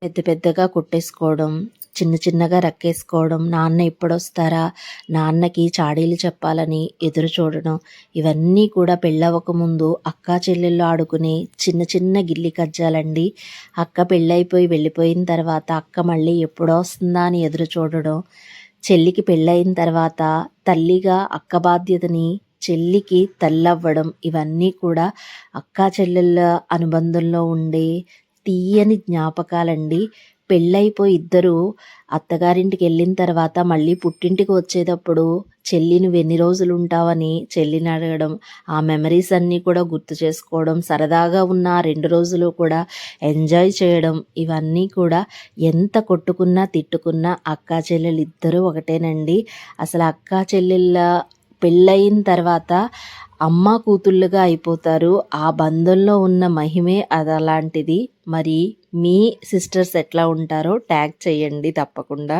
పెద్ద పెద్దగా కుట్టేసుకోవడం, చిన్న చిన్నగా రక్కేసుకోవడం, నాన్న ఎప్పుడొస్తారా, నాన్నకి చాడీలు చెప్పాలని ఎదురు చూడడం, ఇవన్నీ కూడా పెళ్ళవ్వకముందు అక్కా చెల్లెళ్ళు ఆడుకునే చిన్న చిన్న గిల్లి కజ్జాలండి. అక్క పెళ్ళైపోయి వెళ్ళిపోయిన తర్వాత అక్క మళ్ళీ ఎప్పుడొస్తుందా అని ఎదురు చూడడం, చెల్లికి పెళ్ళయిన తర్వాత తల్లిగా అక్క బాధ్యతని చెల్లికి తల్లవ్వడం, ఇవన్నీ కూడా అక్కా చెల్లెళ్ళ అనుబంధంలో ఉండే తీయని జ్ఞాపకాలండి. పెళ్ళైపోయి ఇద్దరూ అత్తగారింటికి వెళ్ళిన తర్వాత మళ్ళీ పుట్టింటికి వచ్చేటప్పుడు చెల్లి నువ్వెన్ని రోజులుంటావని చెల్లిని అడగడం, ఆ మెమరీస్ అన్నీ కూడా గుర్తు చేసుకోవడం, సరదాగా ఉన్న ఆ 2 రోజులు కూడా ఎంజాయ్ చేయడం, ఇవన్నీ కూడా ఎంత కొట్టుకున్నా తిట్టుకున్నా అక్కా చెల్లెలిద్దరూ ఒకటేనండి. అసలు అక్కా చెల్లెళ్ళ పెళ్ళయిన తర్వాత అమ్మ కూతుళ్ళుగా అయిపోతారు. ఆ బంధంలో ఉన్న మహిమే అదలాంటిది. మరి మీ సిస్టర్స్ ఎట్లా ఉంటారో ట్యాగ్ చేయండి తప్పకుండా.